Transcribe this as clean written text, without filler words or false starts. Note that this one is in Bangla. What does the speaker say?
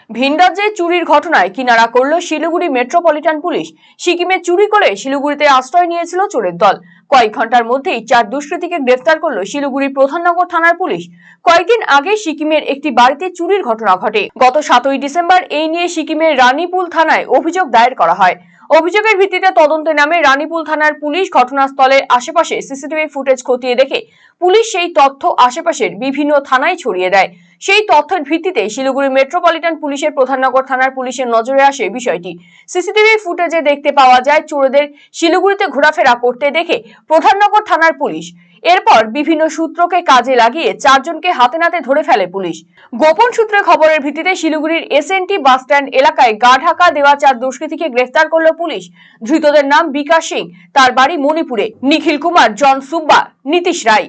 ভিন রাজ্যে চুরির ঘটনায় কিনারা করল শিলিগুড়ি মেট্রোপলিটন পুলিশ। সিকিমে চুরি করে শিলিগুড়িতে আশ্রয় নিয়েছিল চোরের দল। কয়েক ঘন্টার মধ্যেই 4 দুষ্কৃতীকে গ্রেফতার করল শিলিগুড়ি প্রধাননগর থানার পুলিশ। কয়েকদিন আগে সিকিমের একটি বাড়িতে চুরির ঘটনা ঘটে। গত 7ই ডিসেম্বর এই নিয়ে সিকিমের রানীপুল থানায় অভিযোগ দায়ের করা হয়। অভিযোগের ভিত্তিতে তদন্তে নামে রানীপুল থানার পুলিশ। ঘটনাস্থলের আশেপাশে সিসিটিভি ফুটেজ খতিয়ে দেখে পুলিশ সেই তথ্য আশেপাশের বিভিন্ন থানায় ছড়িয়ে দেয়। সেই তথ্যের ভিত্তিতে শিলিগুড়ি মেট্রোপলিটন পুলিশের প্রধাননগর থানার পুলিশের নজরে আসে বিষয়টি। সিসিটিভি ফুটেজে দেখতে পাওয়া যায় চোরদের শিলিগুড়িতে ঘোরাফেরা করতে দেখে প্রধাননগর থানার পুলিশ। এরপর বিভিন্ন সূত্রকে কাজে লাগিয়ে 4 জনকে হাতে নাতে ধরে ফেলে পুলিশ। গোপন সূত্রে খবরের ভিত্তিতে শিলিগুড়ির এসএনটি বাসস্ট্যান্ড এলাকায় গা ঢাকা দেওয়া 4 দুষ্কৃতীকে গ্রেফতার করল পুলিশ। ধৃতদের নাম বিকাশ সিং, তার বাড়ি মণিপুরে, নিখিল কুমার, জন সুব্বা, নীতিশ রায়।